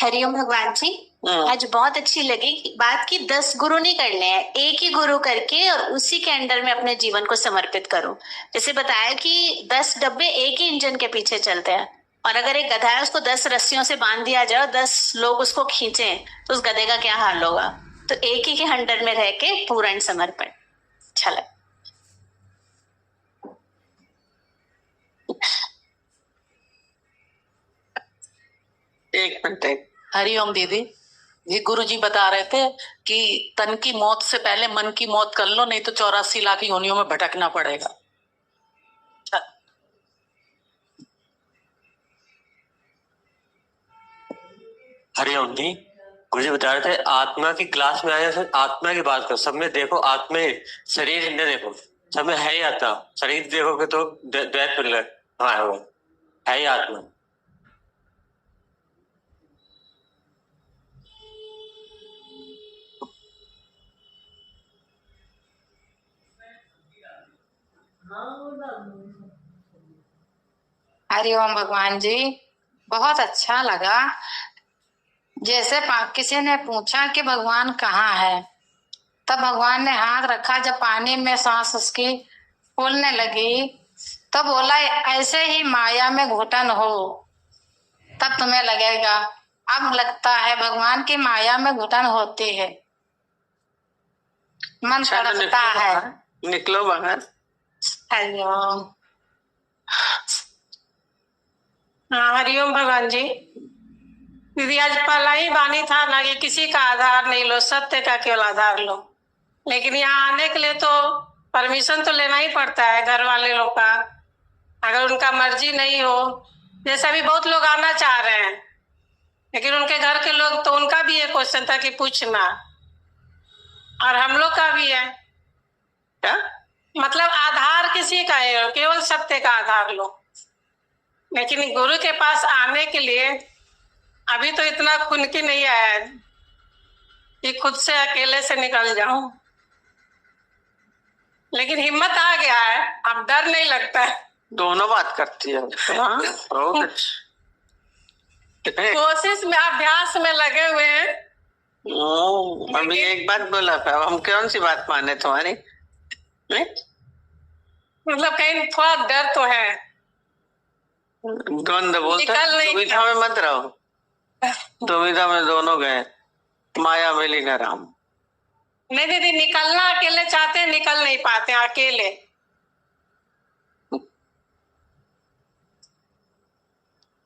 हरिओम भगवान जी। आज बहुत अच्छी लगी बात की 10 गुरु नहीं करने हैं, एक ही गुरु करके और उसी के अंडर में अपने जीवन को समर्पित करो। जैसे बताया कि 10 डब्बे एक ही इंजन के पीछे चलते हैं, और अगर एक गधा है उसको 10 रस्सियों से बांध दिया जाए, 10 लोग उसको खींचे, तो उस गधे का क्या हाल होगा। तो एक ही के अंडर में रह के पूर्ण समर्पण। अच्छा लगा। एक मिनट। हरिओम दीदी जी, गुरु जी बता रहे थे कि तन की मौत से पहले मन की मौत कर लो, नहीं तो 84 लाख योनियों में भटकना पड़ेगा। हरिओम जी, गुरु जी बता रहे थे आत्मा की क्लास में आए, आत्मा की बात करो। सब में देखो आत्मा, शरीर ने देखो, सब में है ही आत्मा। शरीर देखोगे तो द्वैत है ही आत्मा। हरिओम भगवान जी, बहुत अच्छा लगा। जैसे किसी ने पूछा कि भगवान कहाँ है, तब भगवान ने हाथ रखा। जब पानी में सांस उसकी फूलने लगी तो बोला ऐसे ही माया में घुटन हो, तब तुम्हें लगेगा। अब लगता है भगवान की माया में घुटन होती है, मन तड़पता है। निकलो बाहर। हरिओम। हाँ, हरिओम भगवान जी। दीदी आज पहला ही बानी था ना कि किसी का आधार नहीं लो, सत्य का केवल आधार लो। लेकिन यहाँ आने के लिए तो परमिशन तो लेना ही पड़ता है घर वाले लोग का। अगर उनका मर्जी नहीं हो, जैसे अभी बहुत लोग आना चाह रहे हैं, लेकिन उनके घर के लोग, तो उनका भी एक क्वेश्चन था कि पूछना, और हम लोग का भी है क्या? मतलब आधार किसी का है, केवल सत्य का आधार लो। लेकिन गुरु के पास आने के लिए अभी तो इतना खुनकी नहीं आया है कि खुद से अकेले से निकल जाऊं, लेकिन हिम्मत आ गया है, अब डर नहीं लगता है। दोनों बात करती है। कोशिश में, अभ्यास में लगे हुए हैं। अभी एक बात बोला था, हम कौन सी बात माने तुम्हारी? मतलब कहीं थोड़ा डर तो है। द्वंद बोलते, दुविधा में मत रहो। दुविधा में दोनों गए, माया मिली न राम। नहीं दीदी, निकलना अकेले चाहते हैं, निकल नहीं पाते अकेले।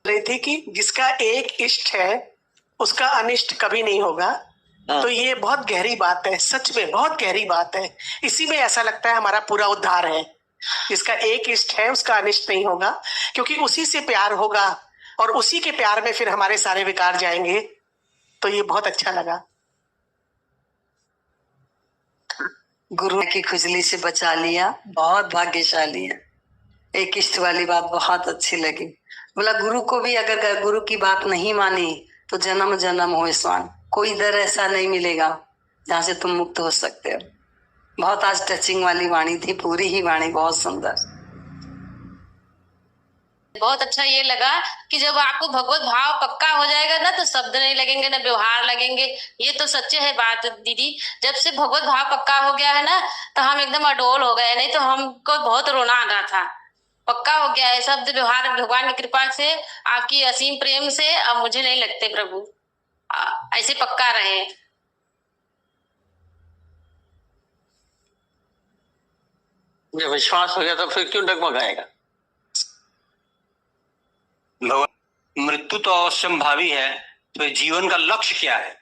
रही थी कि जिसका एक इष्ट है उसका अनिष्ट कभी नहीं होगा। तो ये बहुत गहरी बात है, सच में बहुत गहरी बात है। इसी में ऐसा लगता है हमारा पूरा उद्धार है। जिसका एक इष्ट है उसका अनिष्ट नहीं होगा, क्योंकि उसी से प्यार होगा और उसी के प्यार में फिर हमारे सारे विकार जाएंगे। तो ये बहुत अच्छा लगा। गुरु की खुजली से बचा लिया, बहुत भाग्यशाली है। एक इष्ट वाली बात बहुत अच्छी लगी। बोला गुरु को भी अगर गुरु की बात नहीं मानी तो जन्म जन्म हो स्वान, कोई दर ऐसा नहीं मिलेगा जहाँ से तुम मुक्त हो सकते हो। बहुत आज टचिंग वाली वाणी थी, पूरी ही वाणी बहुत सुंदर। बहुत अच्छा ये लगा कि जब आपको भगवत भाव पक्का हो जाएगा ना, तो शब्द नहीं लगेंगे ना व्यवहार लगेंगे। ये तो सच्चे है बात दीदी। जब से भगवत भाव पक्का हो गया है ना, तो हम एकदम अडोल हो गए, नहीं तो हमको बहुत रोना आ रहा था। पक्का हो गया है शब्द व्यवहार भगवान की कृपा से, आपकी असीम प्रेम से। अब मुझे नहीं लगते प्रभु ऐसे पक्का रहे। जब विश्वास हो गया तो फिर क्यों डगमगाएगा? मृत्यु तो अवश्यंभावी है, तो जीवन का लक्ष्य क्या है?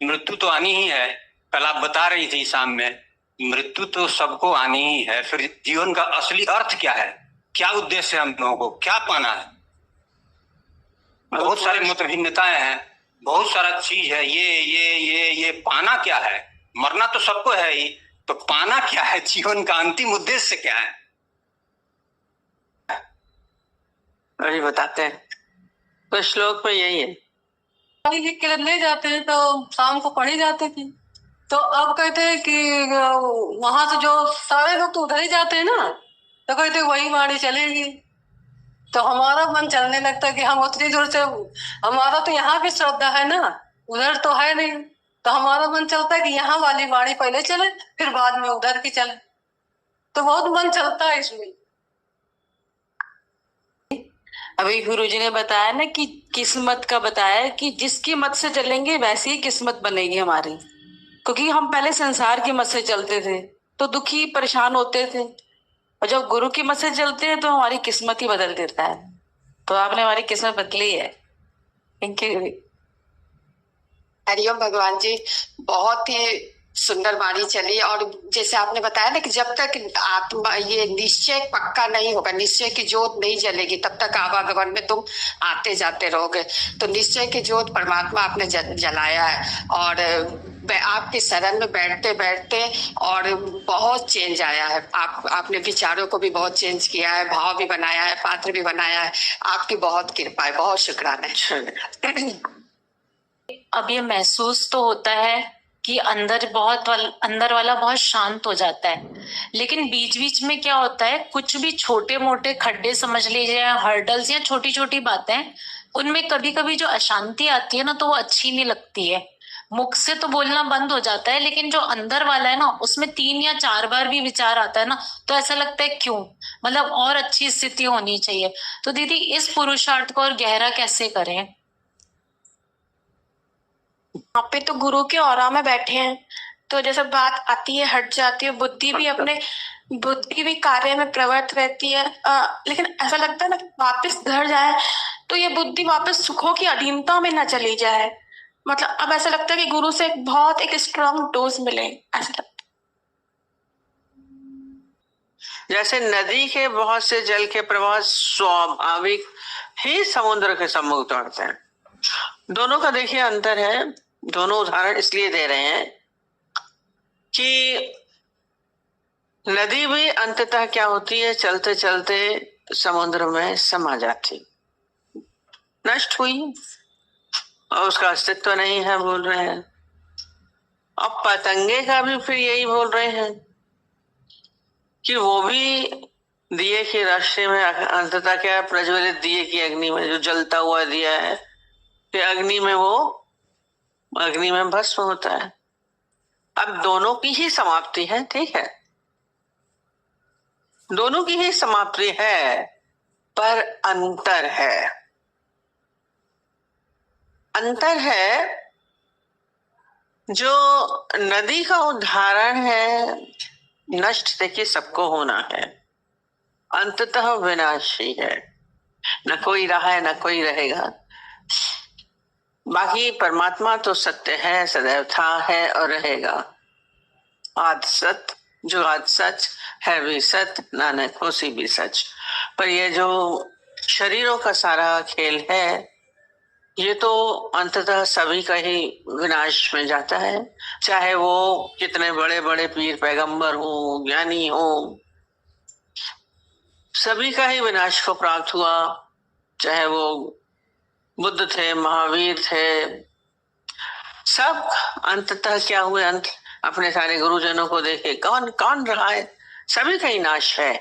मृत्यु तो आनी ही है। कल आप बता रही थी शाम में, मृत्यु तो सबको आनी ही है। फिर जीवन का असली अर्थ क्या है? क्या उद्देश्य है? हम लोगों को क्या पाना है? बहुत सारी मत भिन्नताएं हैं, बहुत सारा चीज है। ये पाना क्या है? मरना तो सबको है ही, तो पाना क्या है? जीवन का अंतिम उद्देश्य क्या है? अभी बताते हैं। तो श्लोक में यही है। लिख के ले जाते हैं तो शाम को पढ़ी जाते थे। तो अब कहते हैं कि वहां से जो सारे लोग तो उधर ही जाते हैं ना, तो कहते वही वाणी चलेगी। तो हमारा मन चलने लगता है कि हम उतनी दूर से, हमारा तो यहाँ भी श्रद्धा है ना, उधर तो है नहीं, तो हमारा मन चलता है कि यहाँ वाली वाणी पहले चले फिर बाद में उधर की चले, तो बहुत मन चलता है इसमें। अभी गुरुजी ने बताया ना कि किस्मत का बताया कि जिसकी मत से चलेंगे वैसी ही किस्मत बनेगी हमारी, क्योंकि हम पहले संसार की मत से चलते थे तो दुखी परेशान होते थे, और जब गुरु की मत से चलते हैं तो हमारी किस्मत ही बदल देता है। तो आपने हमारी किस्मत बदली है। Thank you. हरिओम भगवान जी, बहुत ही सुंदर वाणी चली। और जैसे आपने बताया ना कि जब तक आत्मा ये निश्चय पक्का नहीं होगा, निश्चय की जोत नहीं जलेगी, तब तक आवागमन में तुम आते जाते रहोगे। तो निश्चय की जोत परमात्मा आपने जलाया है, और आपके शरण में बैठते बैठते और बहुत चेंज आया है। आपने विचारों को भी बहुत चेंज किया है, भाव भी बनाया है, पात्र भी बनाया है। आपकी बहुत कृपा है, बहुत शुक्राना है। अब ये महसूस तो होता है कि अंदर वाला बहुत शांत हो जाता है, लेकिन बीच बीच में क्या होता है, कुछ भी छोटे मोटे खड्डे समझ लीजिए, हर्डल्स या छोटी छोटी बातें, उनमें कभी कभी जो अशांति आती है ना, तो वो अच्छी नहीं लगती है। मुख से तो बोलना बंद हो जाता है, लेकिन जो अंदर वाला है ना, उसमें 3 या 4 बार भी विचार आता है ना, तो ऐसा लगता है क्यों, मतलब और अच्छी स्थिति होनी चाहिए। तो दीदी, इस पुरुषार्थ को और गहरा कैसे करें? वहाँ पे तो गुरु के औरा में बैठे हैं, तो जैसे बात आती है हट जाती है, बुद्धि भी कार्य में प्रवृत्त रहती है, लेकिन ऐसा लगता है ना कि वापस घर जाए तो ये बुद्धि वापस सुखों की अधीनता में ना चली जाए। मतलब अब ऐसा लगता है कि गुरु से एक स्ट्रॉन्ग डोज मिले, ऐसा लगता है। जैसे नदी के बहुत से जल के प्रवाह स्वाभाविक ही समुद्र के सम्मुख दौड़ते हैं। दोनों का देखिए अंतर है। दोनों उदाहरण इसलिए दे रहे हैं कि नदी भी अंततः क्या होती है, चलते चलते समुद्र में समा जाती, नष्ट हुई और उसका अस्तित्व नहीं है, बोल रहे हैं। अब पतंगे का भी फिर यही बोल रहे हैं कि वो भी दिए की राशि में अंततः क्या, प्रज्वलित दिए की अग्नि में जो जलता हुआ दिया है, कि अग्नि में वो अग्नि में भस्म होता है। अब दोनों की ही समाप्ति है, ठीक है, दोनों की ही समाप्ति है, पर अंतर है। अंतर है जो नदी का उदाहरण है, नष्ट देखिए सबको होना है, अंततः विनाशी है, न कोई रहा है न कोई रहेगा। बाकी परमात्मा तो सत्य है, सदैव था, है और रहेगा। आदि सत्य, जो आज सच है भी सत्य, नानक होसी भी सच। पर ये जो शरीरों का सारा खेल है, ये तो अंततः सभी का ही विनाश में जाता है, चाहे वो कितने बड़े बड़े पीर पैगंबर हो, ज्ञानी हो, सभी का ही विनाश को प्राप्त हुआ। चाहे वो बुद्ध थे, महावीर थे, सब अंततः क्या हुए, अंत अपने सारे गुरुजनों को देखे, कौन कौन रहा है, सभी का ही नाश है।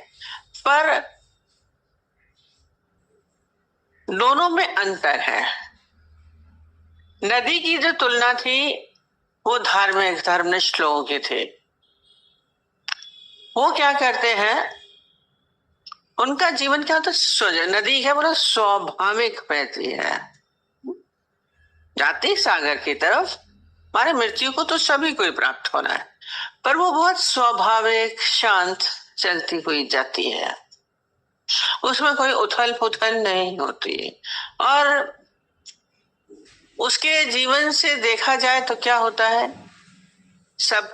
पर दोनों में अंतर है। नदी की जो तुलना थी वो धार्मिक धर्मनिष्ठ लोगों के थे। वो क्या करते हैं, उनका जीवन क्या होता है, नदी क्या बोला, स्वाभाविक बहती है, जाती सागर की तरफ। हमारे मृत्यु को तो सभी को ही प्राप्त होना है, पर वो बहुत स्वाभाविक शांत चलती हुई जाती है, उसमें कोई उथल पुथल नहीं होती। और उसके जीवन से देखा जाए तो क्या होता है, सब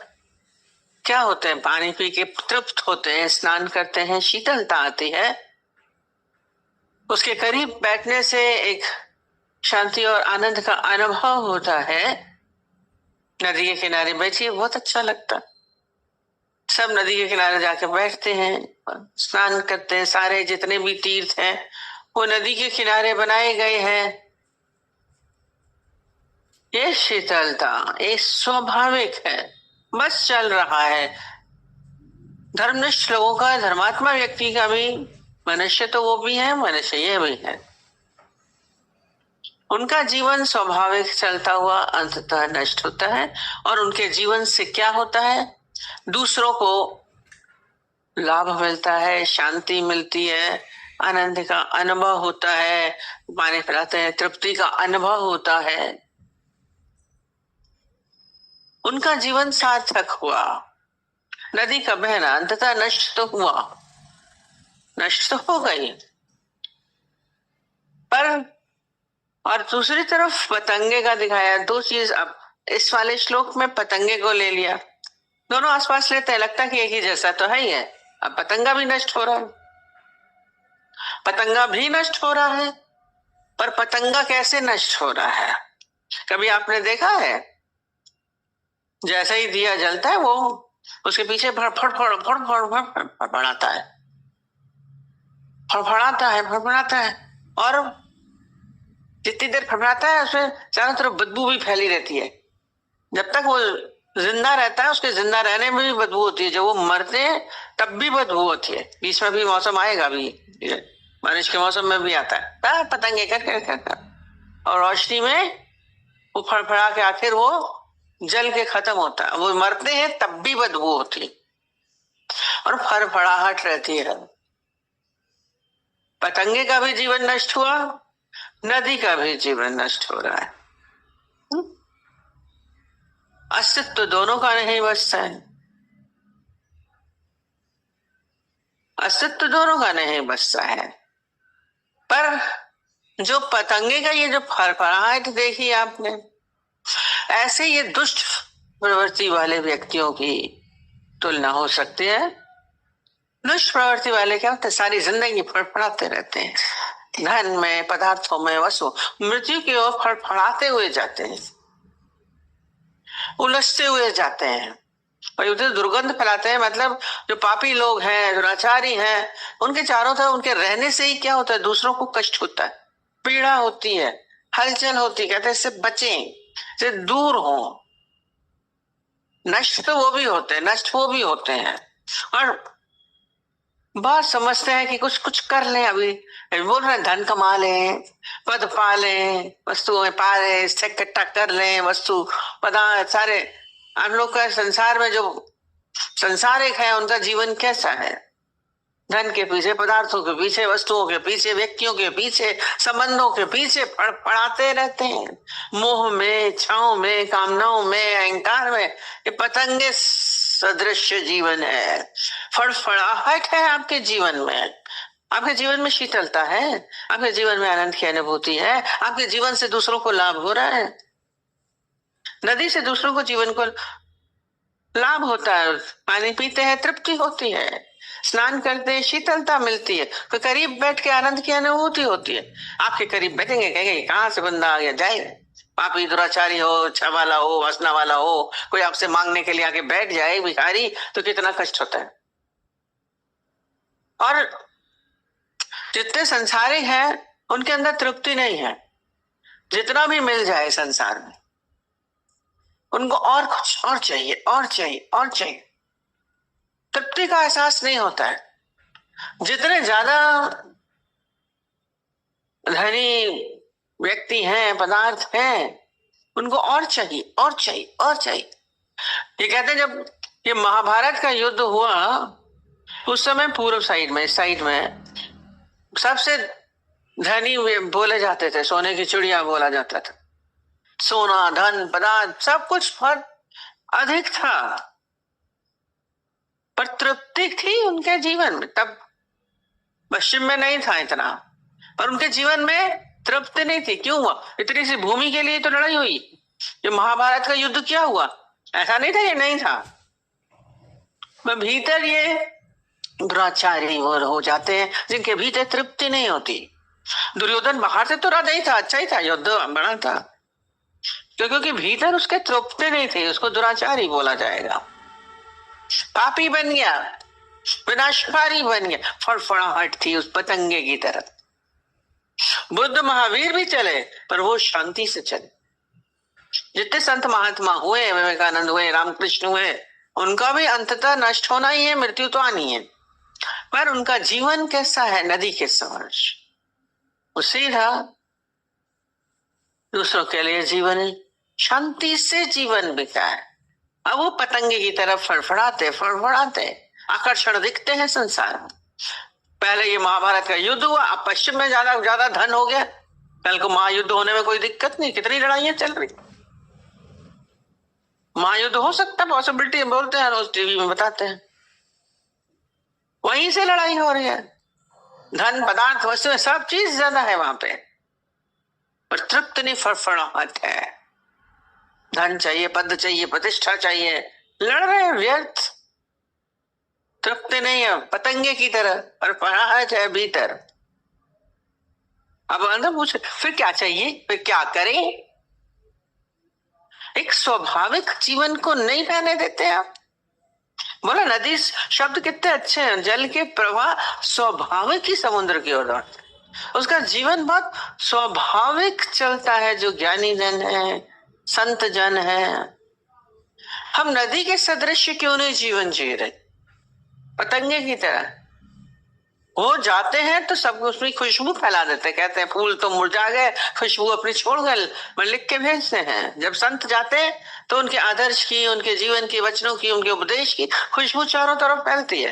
क्या होते हैं, पानी पी के तृप्त होते हैं, स्नान करते हैं, शीतलता आती है, उसके करीब बैठने से एक शांति और आनंद का अनुभव होता है। नदी के किनारे बैठिए, बहुत अच्छा लगता, सब नदी के किनारे जाके बैठते हैं, स्नान करते हैं। सारे जितने भी तीर्थ हैं वो नदी के किनारे बनाए गए हैं। ये शीतलता, ये स्वाभाविक है, बस चल रहा है। धर्मनिष्ठ लोगों का, धर्मात्मा व्यक्ति का भी मनुष्य तो वो भी है, मनुष्य ये भी है। उनका जीवन स्वाभाविक चलता हुआ अंततः नष्ट होता है और उनके जीवन से क्या होता है? दूसरों को लाभ मिलता है, शांति मिलती है, आनंद का अनुभव होता है, पानी पिलाते हैं, तृप्ति का अनुभव होता है। उनका जीवन सार्थक हुआ। नदी का बहना अंततः नष्ट तो हुआ, नष्ट तो हो गई, पर और दूसरी तरफ पतंगे का दिखाया। दो चीज, अब इस वाले श्लोक में पतंगे को ले लिया, दोनों आसपास लेते हैं, लगता है कि एक ही जैसा तो है ही है। अब पतंगा भी नष्ट हो रहा है, पतंगा भी नष्ट हो रहा है, पर पतंगा कैसे नष्ट हो रहा है? कभी आपने देखा है? जैसे ही दिया जलता है वो उसके पीछे फड़फड़ाता है, फड़फड़ाता है और जितनी देर फड़फड़ाता है उसमें चारों तरफ बदबू भी फैली रहती है। जब तक वो जिंदा रहता है उसके जिंदा रहने में भी बदबू होती है, जब वो मरते हैं तब भी बदबू होती है। बीच में भी मौसम आएगा, भी बारिश के मौसम में भी आता है पतंगे कर और रोशनी में वो फड़फड़ा के आखिर वो जल के खत्म होता है। वो मरते हैं तब भी बदबू होती है और फड़फड़ाहट रहती है। पतंगे का भी जीवन नष्ट हुआ, नदी का भी जीवन नष्ट हो रहा है। अस्तित्व दोनों का नहीं बचता है, अस्तित्व दोनों का नहीं बचता है। पर जो पतंगे का ये जो फड़फड़ाहट देखी आपने, ऐसे ये दुष्ट प्रवृत्ति वाले व्यक्तियों की तुलना हो सकती है। दुष्ट प्रवृत्ति वाले क्या होते हैं? सारी जिंदगी फड़फड़ाते रहते हैं, धन में, पदार्थों में, वस्तु, मृत्यु की ओर फड़फड़ाते हुए जाते हैं, उलझते हुए जाते हैं और उधर दुर्गंध फैलाते हैं। मतलब जो पापी लोग हैं, दुराचारी हैं, उनके चारों तरफ उनके रहने से ही क्या होता है? दूसरों को कष्ट होता है, पीड़ा होती है, हलचल होती है। कहते हैं इससे बचें, से दूर हो। नष्ट तो वो भी होते हैं, नष्ट वो भी होते हैं और बहुत समझते हैं कि कुछ कुछ कर लें। अभी बोल रहे हैं धन कमा लें, पद पा लें, वस्तुएं पा लें, इससे इकट्ठा कर लें, वस्तु पदार्थ सारे। हम लोग का संसार में जो संसारिक है उनका जीवन कैसा है? धन के पीछे, पदार्थों के पीछे, वस्तुओं के पीछे, व्यक्तियों के पीछे, संबंधों के पीछे फड़फड़ाते रहते हैं, मोह में, छाव में, कामनाओं में, अहंकार में। ये पतंगे सदृश जीवन है, फड़फड़ाहट है आपके जीवन में। आपके जीवन में शीतलता है, आपके जीवन में आनंद की अनुभूति है, आपके जीवन से दूसरों को लाभ हो रहा है। नदी से दूसरों को जीवन को लाभ होता है, पानी पीते हैं तृप्ति होती है, स्नान करते हैं शीतलता मिलती है, कोई करीब बैठ के आनंद की अनुभूति होती है। आपके करीब बैठेंगे कहेंगे कहाँ से बंदा आ गया, जाए पापी दुराचारी हो, छा वाला हो, वासना वाला हो, कोई आपसे मांगने के लिए आके बैठ जाए भिखारी, तो कितना कष्ट होता है। और जितने संसारिक हैं उनके अंदर तृप्ति नहीं है। जितना भी मिल जाए संसार में उनको और कुछ और चाहिए, और चाहिए, और चाहिए। तृप्ति का एहसास नहीं होता है। जितने ज्यादा धनी व्यक्ति हैं, पदार्थ हैं, उनको और चाहिए, और चाहिए, और चाहिए। ये कहते हैं जब ये महाभारत का युद्ध हुआ उस समय पूर्व साइड में, इस साइड में सबसे धनी बोले जाते थे, सोने की चिड़िया बोला जाता था। सोना, धन, पदार्थ सब कुछ बहुत अधिक था, पर तृप्ति थी उनके जीवन में। तब पश्चिम में नहीं था इतना, पर उनके जीवन में तृप्ति नहीं थी। क्यों हुआ? इतनी सी भूमि के लिए तो लड़ाई हुई। जो महाभारत का युद्ध क्या हुआ? ऐसा नहीं था, ये नहीं था। भीतर ये दुराचारी हो जाते हैं जिनके भीतर तृप्ति नहीं होती। दुर्योधन बाहर से तो राजा ही था, अच्छा ही था, युद्ध बड़ा था, क्योंकि भीतर उसके तृप्ति नहीं थी, उसको दुराचारी बोला जाएगा। पापी बन गया, विनाशकारी बन गया, फड़फड़ाहट थी उस पतंगे की तरह। बुद्ध महावीर भी चले पर वो शांति से चले। जितने संत महात्मा हुए, विवेकानंद हुए, रामकृष्ण हुए, उनका भी अंततः नष्ट होना ही है, मृत्यु तो आनी है। पर उनका जीवन कैसा है? नदी के समान। वो सीधा दूसरों के लिए जीवन, शांति से जीवन बिताए। अब वो पतंगे की तरफ फड़फड़ाते फड़फड़ाते आकर्षण दिखते हैं संसार में। पहले ये महाभारत का युद्ध हुआ, अब पश्चिम में ज्यादा धन हो गया। कल को महायुद्ध होने में कोई दिक्कत नहीं, कितनी लड़ाइयां चल रही। महायुद्ध हो सकता है, पॉसिबिलिटी बोलते हैं, रोज टीवी में बताते हैं। वहीं से लड़ाई हो रही है। धन, पदार्थ, वस्तुएं, सब चीज ज्यादा है वहां पे, पर तृप्त नहीं, फड़फड़ाहट है। धन चाहिए, पद चाहिए, प्रतिष्ठा चाहिए, लड़ रहे हैं व्यर्थ, तृप्त नहीं है। पतंगे की तरह फड़फड़ाहट है भीतर। अब अंदर पूछे फिर क्या चाहिए, फिर क्या करें? एक स्वाभाविक जीवन को नहीं रहने देते आप। बोला नदी शब्द कितने अच्छे हैं। जल के प्रवाह स्वाभाविक ही समुद्र की ओर दौड़ते, उसका जीवन बहुत स्वाभाविक चलता है। जो ज्ञानी जन है, संत जन है, हम नदी के सदृश क्यों नहीं जीवन जी रहे? पतंगे की तरह वो जाते हैं तो सब उसमें खुशबू फैला देते, कहते हैं फूल तो मुरझा गए, खुशबू अपनी छोड़ गए, मैं लिख के भेजते हैं। जब संत जाते हैं तो उनके आदर्श की, उनके जीवन के वचनों की, उनके उपदेश की खुशबू चारों तरफ फैलती है।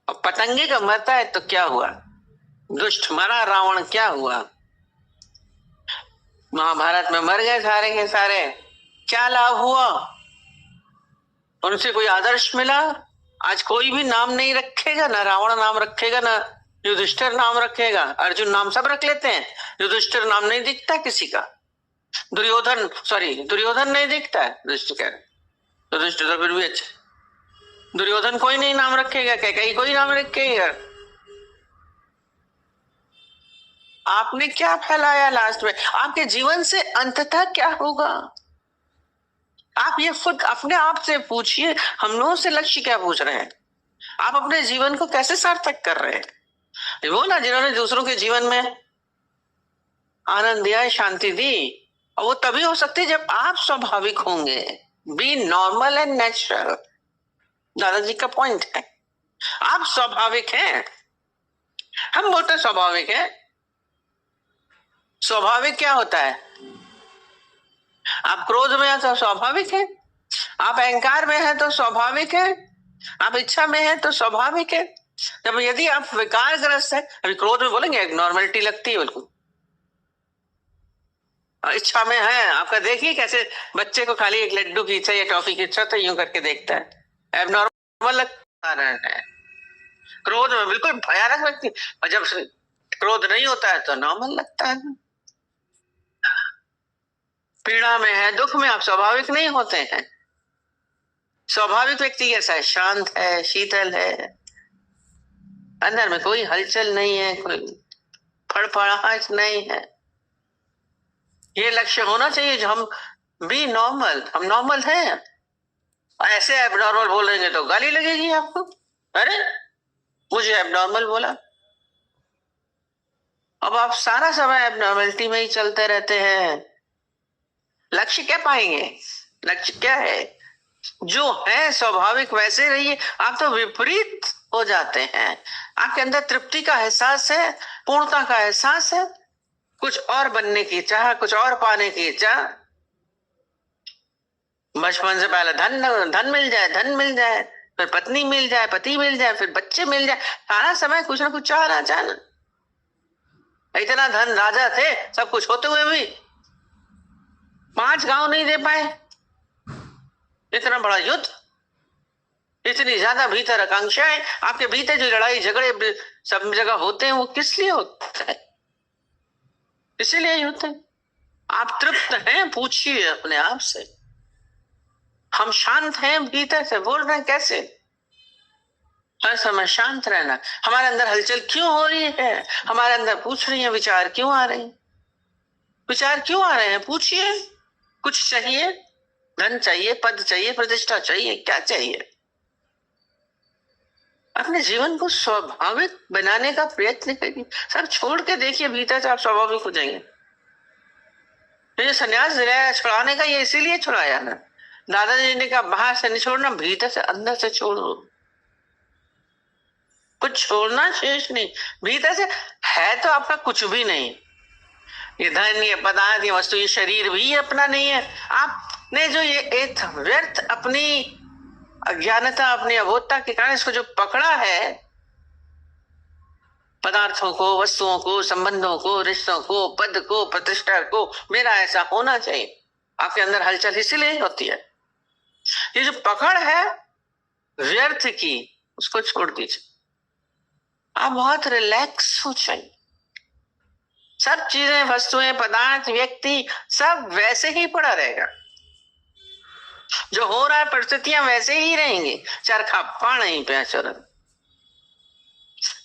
और पतंगे का मरता है तो क्या हुआ? दुष्ट मरा, रावण क्या हुआ? महाभारत में मर गए सारे के सारे, क्या लाभ हुआ? उनसे कोई आदर्श मिला? आज कोई भी नाम नहीं रखेगा, ना रावण नाम रखेगा, ना युधिष्ठिर नाम रखेगा। अर्जुन नाम सब रख लेते हैं, युधिष्ठिर नाम नहीं दिखता किसी का। दुर्योधन नहीं दिखता है, युधिष्ठिर तो फिर भी अच्छा। दुर्योधन कोई नहीं नाम रखेगा, कैकेयी कोई नाम रखेगा। आपने क्या फैलाया लास्ट में? आपके जीवन से अंततः क्या होगा? आप ये खुद अपने आप से पूछिए। हम लोगों से लक्ष्य क्या पूछ रहे हैं? आप अपने जीवन को कैसे सार्थक कर रहे हैं? वो ना जिन्होंने दूसरों के जीवन में आनंद दिया, शांति दी, और वो तभी हो सकती है जब आप स्वाभाविक होंगे। बी नॉर्मल एंड नेचुरल, दादाजी का पॉइंट है। आप स्वाभाविक हैं। हम बोलते स्वाभाविक है। स्वाभाविक क्या होता है? आप क्रोध में हैं तो स्वाभाविक है, आप अहंकार में हैं तो स्वाभाविक है, आप इच्छा में हैं तो स्वाभाविक है। जब यदि आप विकारग्रस्त है, अभी क्रोध में बोलेंगे एक नॉर्मलिटी लगती है बिल्कुल। इच्छा में है, आपका देखिए कैसे बच्चे को खाली एक लड्डू की इच्छा या टॉफी की इच्छा तो यूं करके देखता है, एबनॉर्मल लगता है। क्रोध में बिल्कुल भयानक लगती है, और जब क्रोध नहीं होता है तो नॉर्मल लगता है। पीड़ा में है, दुख में आप स्वाभाविक नहीं होते हैं। स्वाभाविक व्यक्ति कैसा है? शांत है, शीतल है, अंदर में कोई हलचल नहीं है, कोई फड़फड़ाहट नहीं है। ये लक्ष्य होना चाहिए जो हम बी नॉर्मल, हम नॉर्मल हैं। ऐसे एबनॉर्मल बोलेंगे तो गाली लगेगी आपको, अरे मुझे एबनॉर्मल बोला। अब आप सारा समय एबनॉर्मलिटी में ही चलते रहते हैं। लक्ष्य क्या पाएंगे? लक्ष्य क्या है? जो है स्वाभाविक वैसे रहिए। आप तो विपरीत हो जाते हैं। आपके अंदर तृप्ति का एहसास है, पूर्णता का एहसास है, कुछ और बनने की चाह, कुछ और पाने की चाह। बचपन से पहले धन मिल जाए, धन मिल जाए, फिर पत्नी मिल जाए, पति मिल जाए, फिर बच्चे मिल जाए, सारा समय कुछ ना कुछ चाहना। इतना धन राजा थे, सब कुछ होते हुए भी 5 गांव नहीं दे पाए। इतना बड़ा युद्ध, इतनी ज्यादा भीतर आकांक्षाएं, आपके भीतर जो लड़ाई झगड़े सब जगह होते हैं, वो किस लिए होते हैं? इसीलिए ही होते हैं। आप तृप्त हैं? पूछिए अपने आप से। हम शांत हैं भीतर से? बोल रहे हैं कैसे? हर समय शांत रहना। हमारे अंदर हलचल क्यों हो रही है? हमारे अंदर पूछ रही है विचार क्यों आ रहे हैं? विचार क्यों आ रहे हैं? पूछिए। कुछ चाहिए, धन चाहिए, पद चाहिए, प्रतिष्ठा चाहिए, क्या चाहिए? अपने जीवन को स्वाभाविक बनाने का प्रयत्न करिए। सब छोड़ के देखिए, भीतर से आप स्वाभाविक हो जाएंगे। ये संन्यास दिलाया छुड़ाने का, ये इसीलिए छुड़ाया ना। दादाजी ने कहा बाहर से नहीं छोड़ना, भीतर से, अंदर से छोड़ो। कुछ छोड़ना शेष नहीं। भीतर से है तो आपका कुछ भी नहीं, ये धन, ये पदार्थ, ये वस्तु, ये शरीर भी अपना नहीं है। आपने जो ये एक व्यर्थ अपनी अज्ञानता, अपनी अबोधता के कारण इसको जो पकड़ा है, पदार्थों को, वस्तुओं को, संबंधों को, रिश्तों को, पद को, प्रतिष्ठा को, मेरा ऐसा होना चाहिए, आपके अंदर हलचल इसीलिए होती है। ये जो पकड़ है व्यर्थ की, उसको छोड़ दीजिए। आप बहुत रिलैक्स हो जाइए। सब चीजें, वस्तुएं, पदार्थ, व्यक्ति सब वैसे ही पड़ा रहेगा। जो हो रहा है परिस्थितियां वैसे ही रहेंगी। चरखा पानी पे चरण,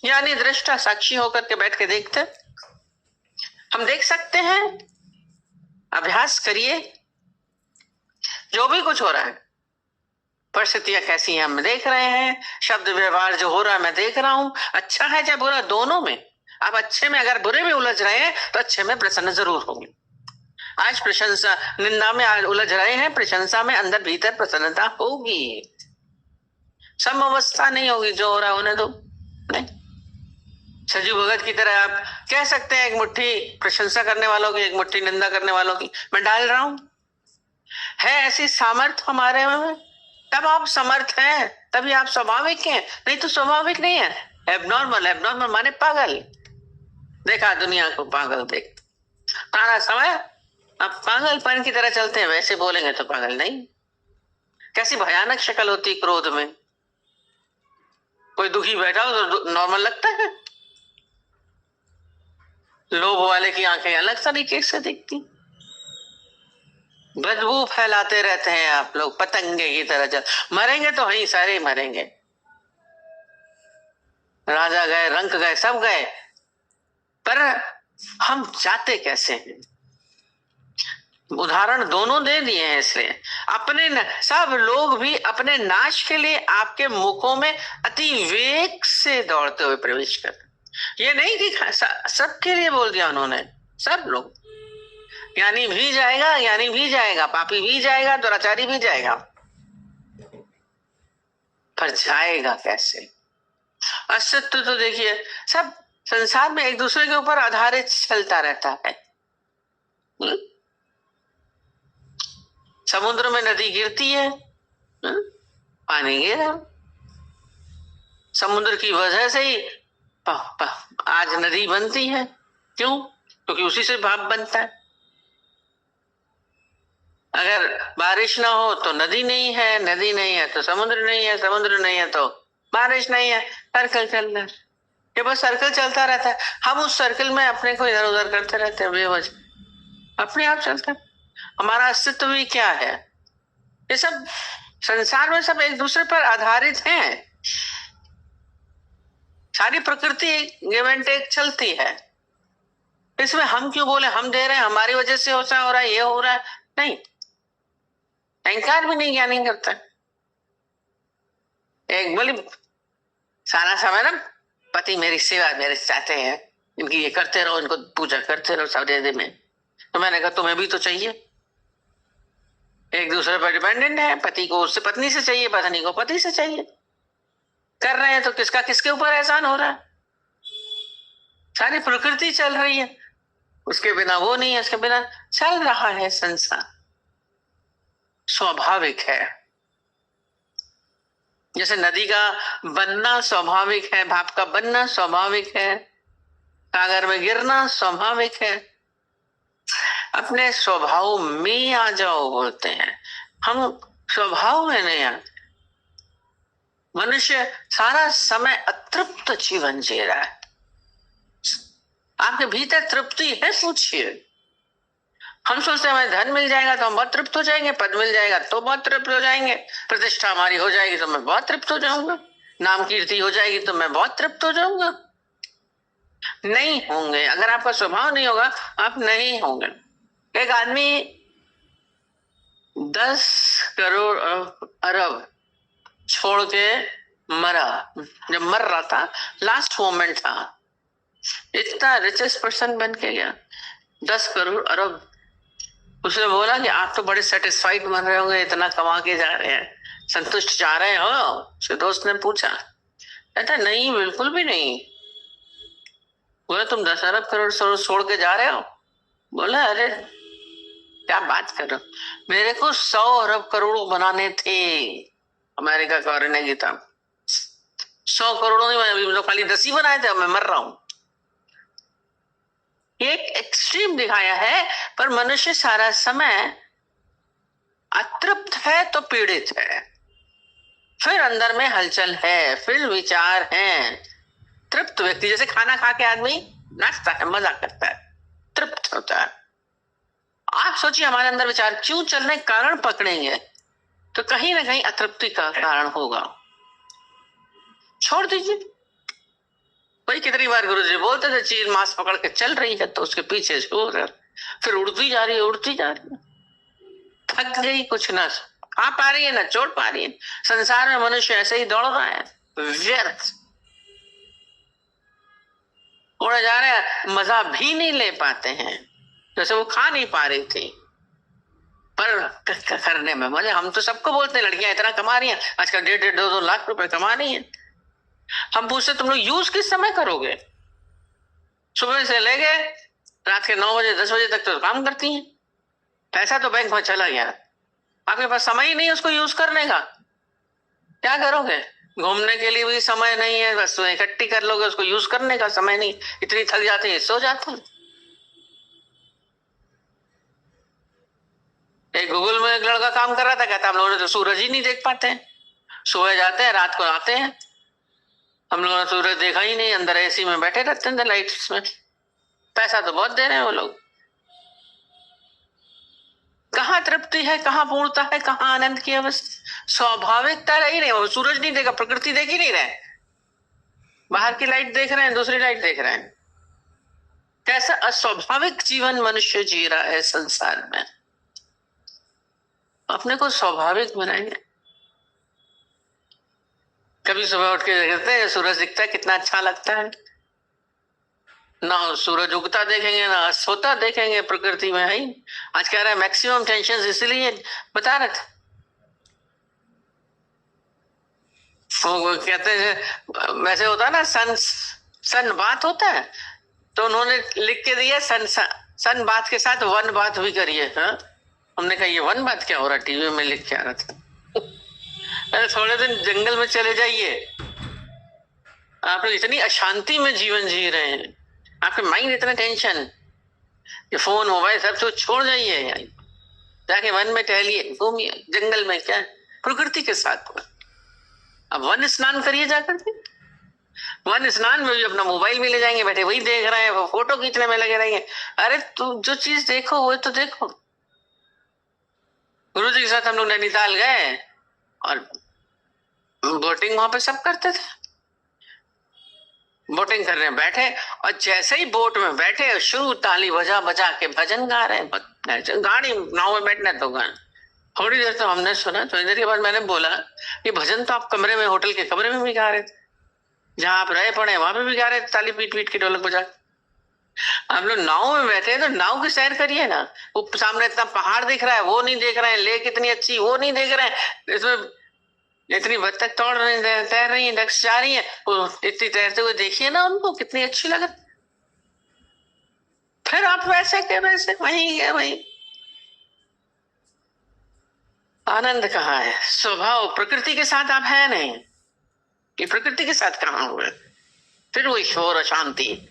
यानी दृष्टा साक्षी होकर के बैठ के देखते, हम देख सकते हैं। अभ्यास करिए, जो भी कुछ हो रहा है, परिस्थितियां कैसी हैं हम देख रहे हैं, शब्द व्यवहार जो हो रहा है मैं देख रहा हूं, अच्छा है चाहे बुरा, दोनों में। आप अच्छे में अगर बुरे में उलझ रहे हैं तो अच्छे में प्रसन्न जरूर होंगे। आज प्रशंसा, निंदा में उलझ रहे हैं, प्रशंसा में अंदर भीतर प्रसन्नता होगी। सम अवस्था नहीं होगी, जो हो रहा है होने दो। नहीं, सजीव भगत की तरह आप कह सकते हैं, एक मुट्ठी प्रशंसा करने वालों की, एक मुट्ठी निंदा करने वालों की मैं डाल रहा हूं। है ऐसी सामर्थ्य हमारे में, तब आप समर्थ हैं, तभी आप स्वाभाविक हैं, नहीं तो स्वाभाविक नहीं है। एबनॉर्मल, एबनॉर्मल माने पागल। देखा दुनिया को पागल देख, सारा समय आप पागलपन की तरह चलते हैं, वैसे बोलेंगे तो पागल नहीं। कैसी भयानक शक्ल होती क्रोध में। कोई दुखी बैठा हो तो नॉर्मल लगता है, लोभ वाले की आंखें अलग तरीके से दिखती, बदबू फैलाते रहते हैं आप लोग पतंगे की तरह। चल मरेंगे तो वहीं सारे मरेंगे, राजा गए, रंक गए, सब गए, पर हम जाते कैसे हैं? उदाहरण दोनों दे दिए हैं। इसलिए अपने सब लोग भी अपने नाश के लिए आपके मुखों में अति वेग से दौड़ते हुए प्रवेश करते। ये नहीं कि सबके लिए बोल दिया उन्होंने, सब लोग, ज्ञानी भी जाएगा, ज्ञानी भी जाएगा, पापी भी जाएगा, दुराचारी भी जाएगा, पर जाएगा कैसे? अस्तित्व तो देखिए, सब संसार में एक दूसरे के ऊपर आधारित चलता रहता है। समुद्र में नदी गिरती है, पानी गिरा, समुद्र की वजह से ही आज नदी बनती है। क्यों? क्योंकि उसी से भाप बनता है। अगर बारिश ना हो तो नदी नहीं है, नदी नहीं है तो समुद्र नहीं है, समुद्र नहीं है तो बारिश नहीं है। सर्कल चल रहा है, ये बस सर्कल चलता रहता है। हम उस सर्कल में अपने को इधर उधर करते रहते हैं बेवजह, अपने आप चलता है। हमारा अस्तित्व भी क्या है? ये सब संसार में सब एक दूसरे पर आधारित हैं। सारी प्रकृति गिव एंड टेक चलती है। इसमें हम क्यों बोले हम दे रहे हैं, हमारी वजह से हो रहा है, ये हो रहा है? नहीं, अहंकार भी नहीं ज्ञानी करता। एक बोली सारा समय ना पति मेरी सेवा मेरे चाहते हैं, इनकी ये करते रहो, इनको पूजा करते रहो सारे दिन में। तो मैंने कहा तुम्हें भी तो चाहिए, एक दूसरे पर डिपेंडेंट है। पति को उससे पत्नी से चाहिए, पत्नी को पति से चाहिए। कर रहे हैं तो किसका किसके ऊपर एहसान हो रहा है? सारी प्रकृति चल रही है, उसके बिना वो नहीं है, उसके बिना चल रहा है संसार। स्वाभाविक है, जैसे नदी का बनना स्वाभाविक है, भाप का बनना स्वाभाविक है, सागर में गिरना स्वाभाविक है। अपने स्वभाव में आ जाओ बोलते हैं, हम स्वभाव में नहीं आते। मनुष्य सारा समय अतृप्त जीवन जी रहा है। आपके भीतर तृप्ति है? पूछिए। हम सोचते हैं हमें धन मिल जाएगा तो हम बहुत तृप्त हो जाएंगे, पद मिल जाएगा तो बहुत तृप्त हो जाएंगे, प्रतिष्ठा हमारी हो जाएगी तो मैं बहुत तृप्त हो जाऊंगा, नाम कीर्ति हो जाएगी तो मैं बहुत तृप्त हो जाऊंगा। नहीं होंगे। अगर आपका स्वभाव नहीं होगा आप नहीं होंगे। एक आदमी 10 करोड़ अरब छोड़ के मरा, जब मर रहा था, लास्ट मोमेंट था, इतना रिचेस्ट पर्सन बन के गया, 10 करोड़ अरब। उसने बोला कि आप तो बड़े सेटिस्फाइड बन रहे होंगे, इतना कमा के जा रहे हैं, संतुष्ट जा रहे हो? उसके दोस्त ने पूछा, कहता नहीं, बिल्कुल भी नहीं। बोले तुम 10 अरब करोड़ छोड़ के जा रहे हो? बोला अरे क्या बात कर रहे हो, मेरे को 100 अरब करोड़ बनाने थे। अमेरिका का करने की था 100 करोड़ नहीं, मैं तो खाली 10 ही बनाए थे, मैं मर रहा हूं। एक एक्सट्रीम दिखाया है, पर मनुष्य सारा समय अतृप्त है तो पीड़ित है, फिर अंदर में हलचल है, फिर विचार है। तृप्त व्यक्ति जैसे खाना खा के आदमी नाचता है, मजा करता है, तृप्त होता है। आप सोचिए हमारे अंदर विचार क्यों चल रहे, कारण पकड़ेंगे तो कहीं ना कहीं अतृप्ति का कारण होगा। छोड़ दीजिए। भाई कितनी बार गुरुजी बोलते थे चील मांस पकड़ के चल रही है तो उसके पीछे शोर है, फिर उड़ती जा रही है, उड़ती जा रही है, थक गई, कुछ ना खा पा रही है ना छोड़ पा रही है। संसार में मनुष्य ऐसे ही दौड़ रहा है, व्यर्थ उड़े जा रहे हैं, मजा भी नहीं ले पाते हैं। जैसे वो खा नहीं पा रही थी पर करने में मजे। हम तो सबको बोलते हैं लड़कियां इतना कमा रही हैं आजकल, 1.5-2 लाख रुपए कमा रही हैं। हम पूछते तुम लोग यूज किस समय करोगे? सुबह से लेके रात के 9 बजे 10 बजे तक तो काम करती हैं, पैसा तो बैंक में चला गया, आपके पास समय ही नहीं उसको यूज करने का। क्या करोगे? घूमने के लिए भी समय नहीं है, बस इकट्ठी कर लोगे, उसको यूज करने का समय नहीं। इतनी थक जाते हैं, सो जाते हैं। एक गूगल में एक लड़का काम कर रहा था, कहता हम लोग तो सूरज ही नहीं देख पाते हैं, सोए जाते हैं, रात को आते हैं, हम लोगों ने सूरज देखा ही नहीं, अंदर एसी में बैठे रहते हैं लाइट्स में। पैसा तो बहुत दे रहे हैं वो लोग। कहाँ तृप्ति है, कहाँ पूर्णता है, कहाँ आनंद की अवस्था, स्वाभाविकता रही नहीं। वो सूरज नहीं देखा, प्रकृति देख ही नहीं रहे, बाहर की लाइट देख रहे हैं, दूसरी लाइट देख रहे हैं। कैसा अस्वाभाविक जीवन मनुष्य जी रहा है संसार में। अपने को स्वाभाविक बनाएंगे। कभी सुबह उठ के देखते हैं सूरज दिखता है, कितना अच्छा लगता है। ना सूरज उगता देखेंगे ना सोता देखेंगे, प्रकृति में है। आज कह रहा है मैक्सिमम टेंशन, इसलिए बता रहे थे वो कहते हैं वैसे होता है ना, सन बात होता है तो उन्होंने लिख के दिया सन बात के साथ वन बात भी करिए। हाँ, हमने कहा ये वन बात क्या हो रहा, टीवी में लिख के आ रहा था। अरे थोड़े दिन जंगल में चले जाइए, आप लोग इतनी अशांति में जीवन जी रहे हैं, आपके माइंड इतना टेंशन, ये फोन मोबाइल सब तो छोड़ जाइए, जाके वन में टहलिए, घूमिए, जंगल में क्या प्रकृति के साथ। अब वन स्नान करिए जाकर के। वन स्नान में भी अपना मोबाइल भी ले जाएंगे, बैठे वही देख रहे हैं, वो फोटो खींचने में लगे रहेंगे। अरे तू जो चीज देखो वो तो देखो। गुरु जी के साथ हम लोग नैनीताल गए और बोटिंग वहां पे सब करते थे। बोटिंग करने बैठे और जैसे ही बोट में बैठे शुरू ताली बजा बजा के भजन गा रहे हैं। गाड़ी नाव में बैठना तो गाना। थोड़ी देर तो हमने सुना, थोड़ी देर के बाद मैंने बोला ये भजन तो आप कमरे में, होटल के कमरे में भी गा रहे थे, जहां आप रहे पड़े वहां पे भी गा रहे थे, ताली पीट पीट के ढोलक बजा। हम लोग नाव में बैठे हैं तो नाव की सैर करिए ना। वो सामने इतना पहाड़ दिख रहा है वो नहीं देख रहे हैं, लेक इतनी अच्छी वो नहीं देख रहे हैं, इसमें इतनी बत्तख तैर रही है, डक्स जा रही है, इतनी तैरते हुए देखिए ना उनको, कितनी अच्छी लगे। फिर आप वैसे के वैसे वहीं गए वहीं। आनंद कहाँ है? स्वभाव प्रकृति के साथ आप है नहीं, ये प्रकृति के साथ कहाँ हुए? फिर वही शोर अशांति।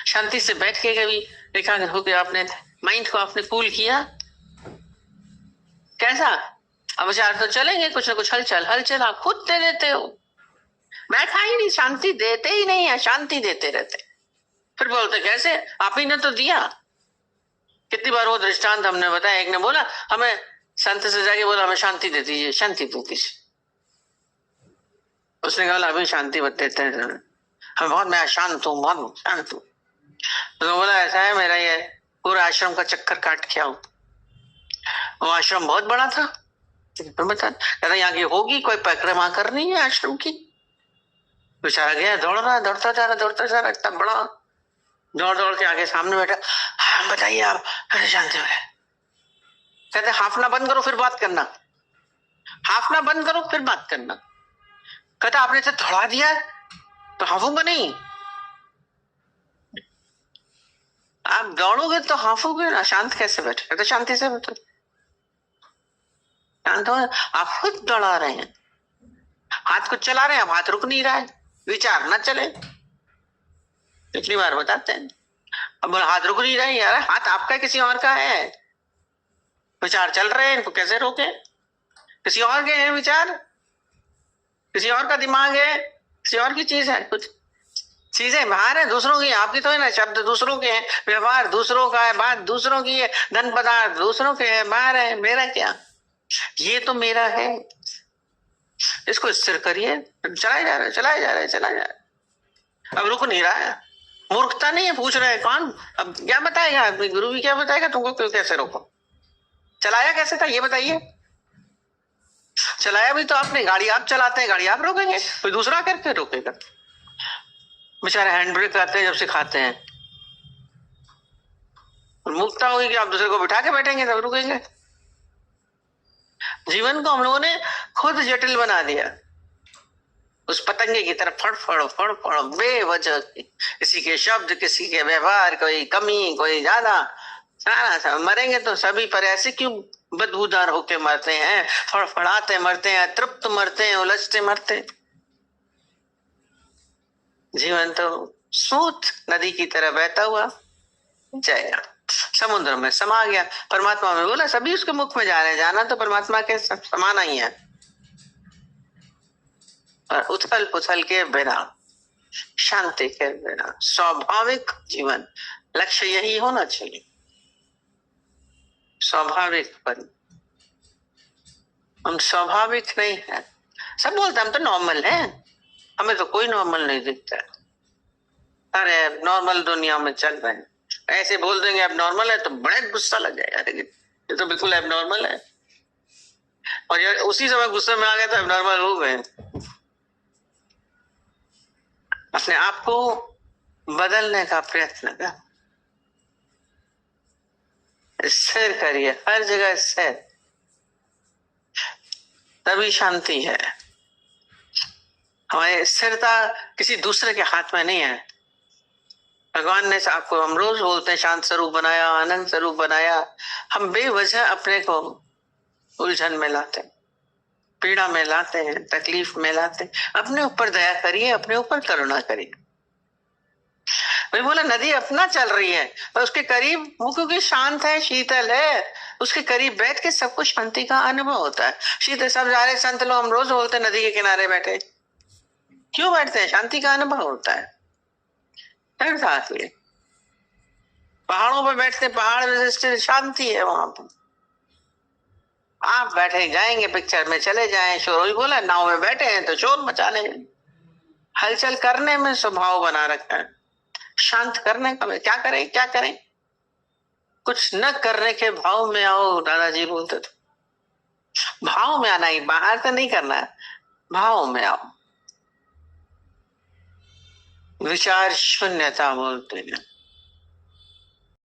शांति से बैठ के कभी एकाग्र होकर आपने माइंड को आपने कूल किया, कैसा? अब विचार तो चलेंगे, कुछ ना कुछ हलचल आप खुद दे देते हो। बैठा ही नहीं, शांति देते ही नहीं है, शांति देते रहते। फिर बोलते कैसे? आप ही ने तो दिया। कितनी बार वो दृष्टांत हमने बताया। एक ने बोला हमें, संत से जाके बोला हमें शांति दे दीजिए, शांति दे दीजिए। उसने कहा अभी शांति मत देते हैं, हमें बहुत, मैं शांत हूँ, बहुत शांत हूँ। तो बोला ऐसा है, मेरा ये पूरा आश्रम का चक्कर काट के आओ। वो आश्रम बहुत बड़ा था, बता कहता यहाँ की होगी कोई परिक्रमा करनी है आश्रम की। बेचारा गया, दौड़ रहा, दौड़ता जा रहा, इतना बड़ा दौड़ के आगे सामने बैठा। हाँ बताइए आप, कैसे जानते हो? कहते हाफना बंद करो फिर बात करना, हाफना बंद करो फिर बात करना। कहता आपने तो थोड़ा दिया, तो हाँफूंगा नहीं। आप दौड़ोगे तो हाँफोगे ना, शांत कैसे बैठे? तो शांति से बैठो, शांत हो। आप खुद दौड़ा रहे हैं, हाथ को चला रहे हैं, अब हाथ रुक नहीं रहा है, विचार ना चले। कितनी बार बताते हैं, अब हाथ रुक नहीं रहा है यार, हाथ आपका किसी और का है, विचार चल रहे हैं, इनको कैसे रोके? किसी और के हैं विचार, किसी और का दिमाग है, किसी और की चीज है, कुछ चीजें बाहर है, दूसरों की, आपकी तो है ना। शब्द दूसरों के हैं, व्यवहार दूसरों का है, बात दूसरों की है, धन पदार्थ दूसरों के है, बाहर है, मेरा क्या? ये तो मेरा है, इसको स्थिर करिए। चलाए जा रहे, चलाए जा रहे, चलाए जा रहे, अब रुक नहीं रहा है। मूर्खता नहीं है, पूछ रहे हैं कौन, अब क्या बताएगा आदमी, गुरु भी क्या बताएगा तुमको, क्यों कैसे रोको? चलाया कैसे था ये बताइए? चलाया भी तो आपने, गाड़ी आप चलाते हैं, गाड़ी आप रोकेंगे, कोई दूसरा करके रोकेगा? बेचारे हैंड ब्रेक करते हैं जब सिखाते हैं, और मुक्ता होगी कि आप दूसरे को बिठा के बैठेंगे तब रुकेंगे। जीवन को हम लोगों ने खुद जटिल बना दिया, उस पतंगे की तरफ फड़ फड़ बेवजह, किसी के शब्द, किसी के व्यवहार, कोई कमी, कोई ज्यादा, सारा सब मरेंगे तो सभी पर ऐसे क्यों बदबूदार होके मरते हैं, फड़फड़ाते मरते हैं, तृप्त मरते हैं, उलझते मरते हैं। जीवन तो सूत नदी की तरह बहता हुआ जाएगा, समुद्र में समा गया। परमात्मा में बोला सभी उसके मुख में जा रहे हैं, जाना तो परमात्मा के समाना ही है। और उथल पुथल के बिना, शांति के बिना स्वाभाविक जीवन, लक्ष्य यही होना चाहिए, स्वाभाविक बन। हम स्वाभाविक नहीं है। सब बोलते हम तो नॉर्मल हैं, हमें तो कोई नॉर्मल नहीं दिखता। अरे अब नॉर्मल दुनिया में चल रहे हैं, ऐसे बोल देंगे अब नॉर्मल है तो बड़े गुस्सा लग जाएगा, ये तो बिल्कुल अब नॉर्मल है, और यार उसी समय गुस्से में आ गए तो अब नॉर्मल हो गए। अपने आप को बदलने का प्रयत्न कर, स्थिर करिए, हर जगह स्थिर, तभी शांति है। हमारी स्थिरता किसी दूसरे के हाथ में नहीं है। भगवान ने आपको, हम रोज बोलते हैं, शांत स्वरूप बनाया, आनंद स्वरूप बनाया। हम बेवजह अपने को उलझन में लाते हैं, पीड़ा में लाते हैं, तकलीफ में लाते हैं। अपने ऊपर दया करिए, अपने ऊपर करुणा करिए। वही बोला नदी अपना चल रही है, पर उसके करीब वो क्योंकि शांत है, शीतल है, उसके करीब बैठ के सबको शांति का अनुभव होता है। शीतल सब जा रहे संत लोग, हम रोज बोलते हैं नदी के किनारे बैठे, क्यों बैठते हैं? शांति का अनुभव होता है। पहाड़ों पर बैठते, पहाड़ में शांति है, वहां पर आप बैठे जाएंगे, पिक्चर में चले जाएं, शोर बोला, नाव में बैठे हैं तो शोर मचा लेंगे। हलचल करने में स्वभाव बना रखा है, शांत करने का क्या करें, क्या करें? कुछ न करने के भाव में आओ, दादाजी बोलते थे। भाव में आना ही, बाहर से नहीं करना है, भाव में आओ। विचार शून्यता बोलते हैं।